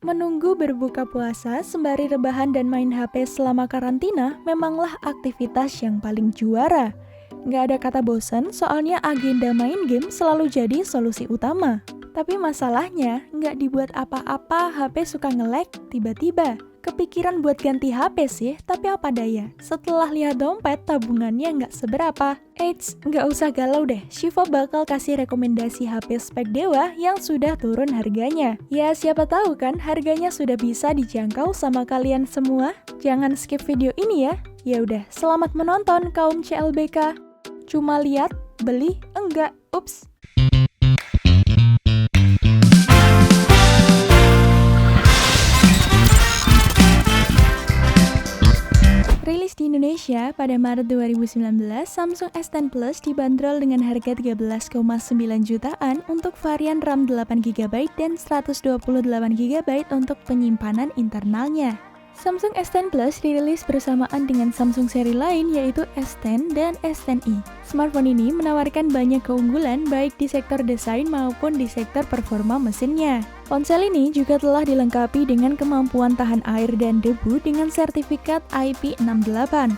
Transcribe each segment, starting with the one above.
Menunggu berbuka puasa sembari rebahan dan main HP selama karantina memanglah aktivitas yang paling juara. Nggak ada kata bosan, soalnya agenda main game selalu jadi solusi utama. Tapi masalahnya, nggak dibuat apa-apa, HP suka nge-lag tiba-tiba. Kepikiran buat ganti HP sih, tapi apa daya? Setelah lihat dompet, tabungannya nggak seberapa. Eits, nggak usah galau deh, Shiva bakal kasih rekomendasi HP spek dewa yang sudah turun harganya. Ya siapa tahu kan, harganya sudah bisa dijangkau sama kalian semua. Jangan skip video ini ya. Ya udah, selamat menonton kaum CLBK. Cuma lihat, beli, enggak, ups. Rilis di Indonesia pada Maret 2019, Samsung S10 Plus dibanderol dengan harga 13,9 jutaan untuk varian RAM 8GB dan 128GB untuk penyimpanan internalnya. Samsung S10 Plus dirilis bersamaan dengan Samsung seri lain yaitu S10 dan S10i. Smartphone ini menawarkan banyak keunggulan baik di sektor desain maupun di sektor performa mesinnya. Ponsel ini juga telah dilengkapi dengan kemampuan tahan air dan debu dengan sertifikat IP68.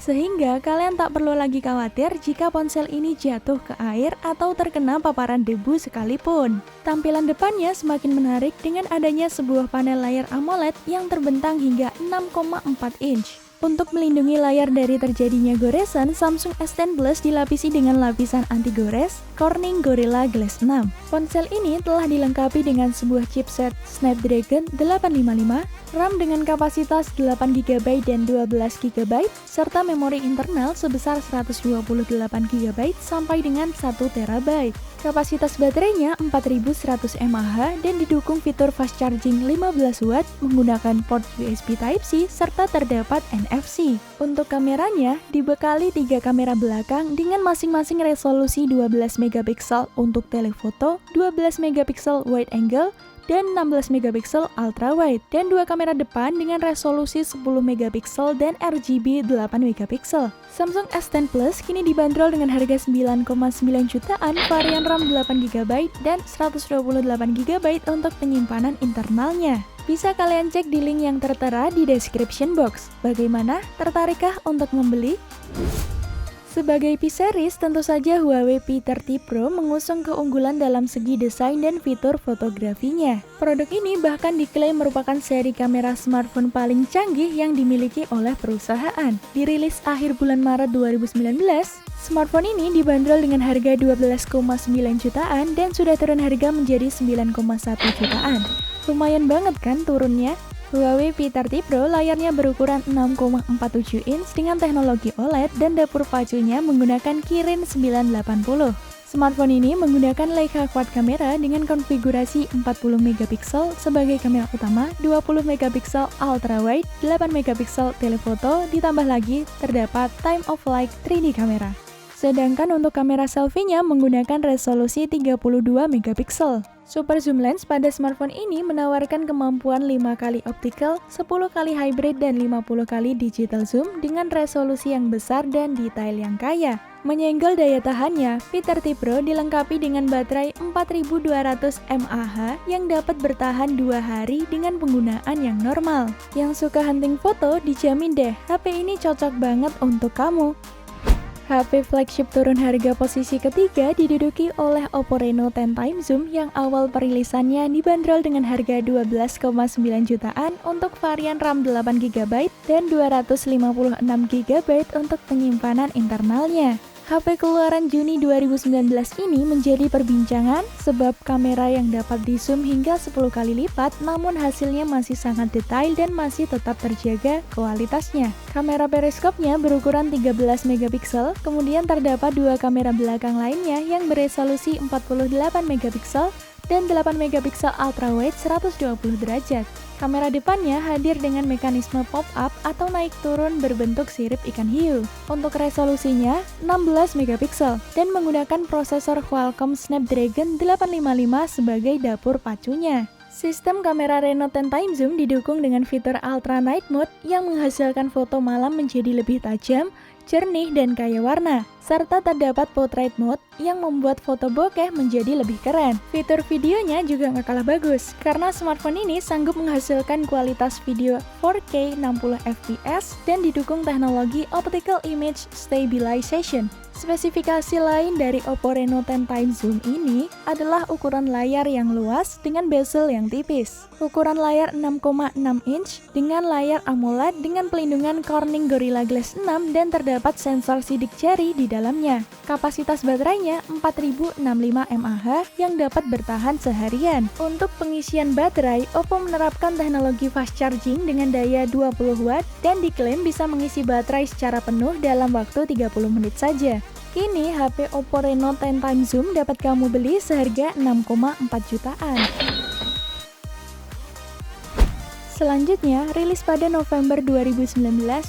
Sehingga kalian tak perlu lagi khawatir jika ponsel ini jatuh ke air atau terkena paparan debu sekalipun. Tampilan depannya semakin menarik dengan adanya sebuah panel layar AMOLED yang terbentang hingga 6,4 inch. Untuk melindungi layar dari terjadinya goresan, Samsung S10 Plus dilapisi dengan lapisan anti-gores Corning Gorilla Glass 6. Ponsel ini telah dilengkapi dengan sebuah chipset Snapdragon 855, RAM dengan kapasitas 8GB dan 12GB, serta memori internal sebesar 128GB sampai dengan 1TB. Kapasitas baterainya 4100 mAh dan didukung fitur fast charging 15W menggunakan port USB Type-C serta terdapat NFC. Untuk kameranya, dibekali 3 kamera belakang dengan masing-masing resolusi 12MP untuk telefoto, 12MP wide angle, dan 16MP ultrawide, dan 2 kamera depan dengan resolusi 10MP dan RGB 8MP. Samsung S10 Plus kini dibanderol dengan harga 9,9 jutaan varian RAM 8GB dan 128GB untuk penyimpanan internalnya. Bisa kalian cek di link yang tertera di description box. Bagaimana? Tertarikkah untuk membeli? Sebagai P-series, tentu saja Huawei P30 Pro mengusung keunggulan dalam segi desain dan fitur fotografinya. Produk ini bahkan diklaim merupakan seri kamera smartphone paling canggih yang dimiliki oleh perusahaan. Dirilis akhir bulan Maret 2019, smartphone ini dibanderol dengan harga 12,9 jutaan dan sudah turun harga menjadi 9,1 jutaan. Lumayan banget kan turunnya? Huawei P30 Pro layarnya berukuran 6,47 inch dengan teknologi OLED dan dapur pacunya menggunakan Kirin 980. Smartphone ini menggunakan Leica Quad kamera dengan konfigurasi 40MP sebagai kamera utama, 20MP ultrawide, 8MP telefoto, ditambah lagi terdapat time of flight 3D kamera. Sedangkan untuk kamera selfie-nya menggunakan resolusi 32MP. Super zoom lens pada smartphone ini menawarkan kemampuan 5 kali optical, 10 kali hybrid, dan 50 kali digital zoom dengan resolusi yang besar dan detail yang kaya. Menyenggol daya tahannya, P30 Pro dilengkapi dengan baterai 4200 mAh yang dapat bertahan 2 hari dengan penggunaan yang normal. Yang suka hunting foto, dijamin deh, HP ini cocok banget untuk kamu. HP flagship turun harga posisi ketiga diduduki oleh Oppo Reno 10 Time Zoom yang awal perilisannya dibanderol dengan harga 12,9 jutaan untuk varian RAM 8GB dan 256GB untuk penyimpanan internalnya. HP keluaran Juni 2019 ini menjadi perbincangan sebab kamera yang dapat di zoom hingga 10 kali lipat namun hasilnya masih sangat detail dan masih tetap terjaga kualitasnya. Kamera periskopnya berukuran 13MP, kemudian terdapat 2 kamera belakang lainnya yang beresolusi 48MP dan 8MP ultrawide 120 derajat. Kamera depannya hadir dengan mekanisme pop-up atau naik turun berbentuk sirip ikan hiu. Untuk resolusinya 16MP dan menggunakan prosesor Qualcomm Snapdragon 855 sebagai dapur pacunya. Sistem kamera Reno 10 Time Zoom didukung dengan fitur Ultra Night Mode yang menghasilkan foto malam menjadi lebih tajam jernih dan kaya warna, serta terdapat portrait mode yang membuat foto bokeh menjadi lebih keren. Fitur videonya juga nggak kalah bagus, karena smartphone ini sanggup menghasilkan kualitas video 4K 60 fps dan didukung teknologi Optical Image Stabilization. Spesifikasi lain dari Oppo Reno 10 Times Zoom ini adalah ukuran layar yang luas dengan bezel yang tipis. Ukuran layar 6,6 inch dengan layar AMOLED dengan pelindungan Corning Gorilla Glass 6 dan terdapat sensor sidik jari di dalamnya. Kapasitas baterainya 4065 mAh yang dapat bertahan seharian. Untuk pengisian baterai, Oppo menerapkan teknologi fast charging dengan daya 20 watt dan diklaim bisa mengisi baterai secara penuh dalam waktu 30 menit saja. Kini, HP Oppo Reno 10 Times Zoom dapat kamu beli seharga 6,4 jutaan. Selanjutnya, rilis pada November 2019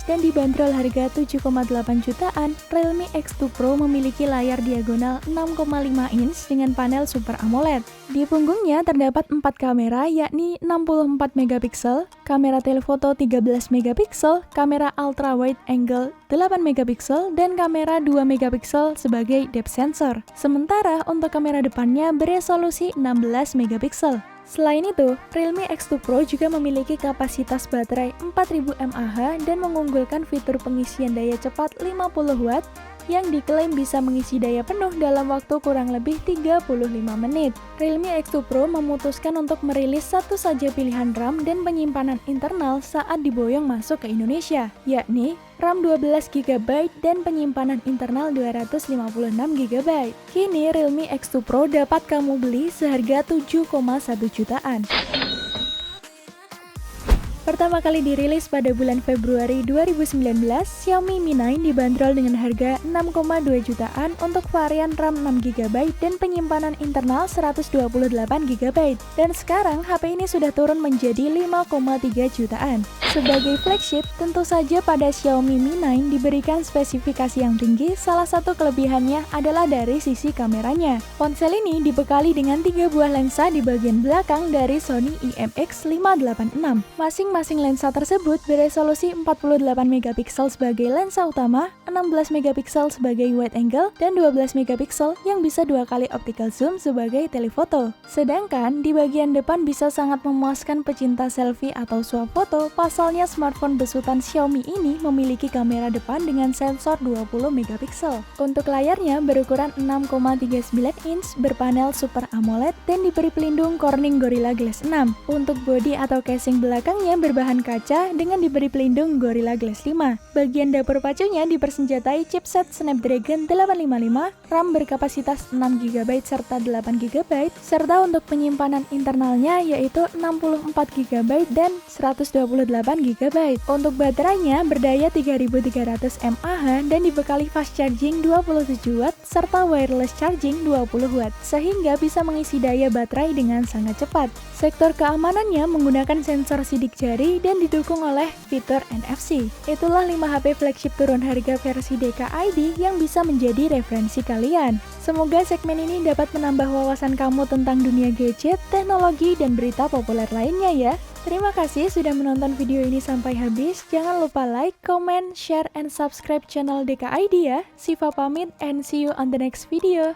dan dibanderol harga 7,8 jutaan, Realme X2 Pro memiliki layar diagonal 6,5 inch dengan panel Super AMOLED. Di punggungnya terdapat 4 kamera yakni 64 megapiksel, kamera telefoto 13 megapiksel, kamera ultra wide angle 8 megapiksel, dan kamera 2 megapiksel sebagai depth sensor. Sementara untuk kamera depannya beresolusi 16 megapiksel. Selain itu, Realme X2 Pro juga memiliki kapasitas baterai 4000 mAh dan mengunggulkan fitur pengisian daya cepat 50 watt yang diklaim bisa mengisi daya penuh dalam waktu kurang lebih 35 menit. Realme X2 Pro memutuskan untuk merilis satu saja pilihan RAM dan penyimpanan internal saat diboyong masuk ke Indonesia, yakni RAM 12GB dan penyimpanan internal 256GB. Kini Realme X2 Pro dapat kamu beli seharga 7,1 jutaan. Pertama kali dirilis pada bulan Februari 2019, Xiaomi Mi 9 dibanderol dengan harga 6,2 jutaan untuk varian RAM 6GB dan penyimpanan internal 128GB. Dan sekarang HP ini sudah turun menjadi 5,3 jutaan. Sebagai flagship, tentu saja pada Xiaomi Mi 9 diberikan spesifikasi yang tinggi. Salah satu kelebihannya adalah dari sisi kameranya. Ponsel ini dibekali dengan 3 buah lensa di bagian belakang dari Sony IMX586. Masing-masing lensa tersebut beresolusi 48 megapiksel sebagai lensa utama, 16 megapiksel sebagai wide angle, dan 12 megapiksel yang bisa 2 kali optical zoom sebagai telefoto. Sedangkan di bagian depan bisa sangat memuaskan pecinta selfie atau swap foto. Pasalnya smartphone besutan Xiaomi ini memiliki kamera depan dengan sensor 20 megapiksel. Untuk layarnya berukuran 6,39 inch berpanel Super AMOLED dan diberi pelindung Corning Gorilla Glass 6. Untuk bodi atau casing belakangnya berbahan kaca dengan diberi pelindung Gorilla Glass 5. Bagian dapur pacunya dipersenjatai chipset Snapdragon 855, RAM berkapasitas 6GB serta 8GB, serta untuk penyimpanan internalnya yaitu 64GB dan 128GB. Untuk baterainya berdaya 3300 mAh dan dibekali fast charging 27W serta wireless charging 20W, sehingga bisa mengisi daya baterai dengan sangat cepat. Sektor keamanannya menggunakan sensor sidik jari dan didukung oleh fitur NFC. Itulah 5 HP flagship turun harga versi DKID yang bisa menjadi referensi kalian. Semoga segmen ini dapat menambah wawasan kamu tentang dunia gadget, teknologi, dan berita populer lainnya ya. Terima kasih sudah menonton video ini sampai habis. Jangan lupa like, comment, share, and subscribe channel DKID ya. Siva pamit and see you on the next video.